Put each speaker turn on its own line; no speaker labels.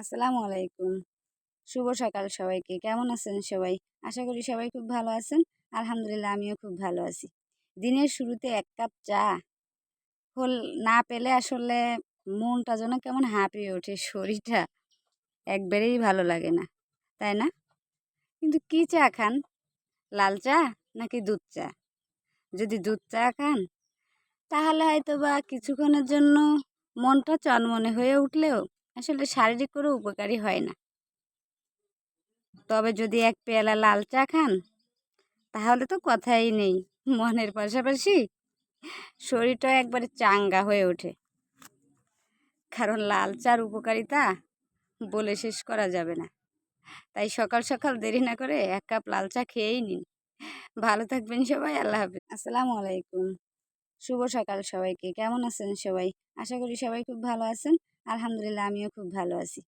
আসসালামু আলাইকুম। শুভ সকাল সবাইকে। কেমন আছেন সবাই? আশা করি সবাই খুব ভালো আছেন। আলহামদুলিল্লাহ আমিও খুব ভালো আছি। দিনের শুরুতে ১ কাপ চা হল না পেলে আসলে মনটা যেন কেমন হাঁপিয়ে ওঠে, শরীরটা একবারেই ভালো লাগে না, তাই না? কিন্তু কি চা খান? লাল চা নাকি দুধ চা? যদি দুধ চা খান তাহলে হয়তোবা কিছুক্ষণের জন্য মনটা চনমনে হয়ে উঠলেও আসলে শারীরিক কোনো উপকারী হয় না। তবে যদি ১ পেয়ালা লাল চা খান তাহলে তো কথাই নেই। মনের পাশাপাশি শরীরটাও একবারে চাঙ্গা হয়ে ওঠে। কারণ লাল চার উপকারিতা বলে শেষ করা যাবে না। তাই সকাল সকাল দেরি না করে ১ কাপ লাল চা খেয়েই নিন। ভালো থাকবেন সবাই। আল্লাহ হাফেজ। আসসালামু আলাইকুম। শুভ সকাল সবাইকে। কেমন আছেন সবাই? আশা করি সবাই খুব ভালো আছেন। আলহামদুলিল্লাহ আমিও খুব ভালো আছি।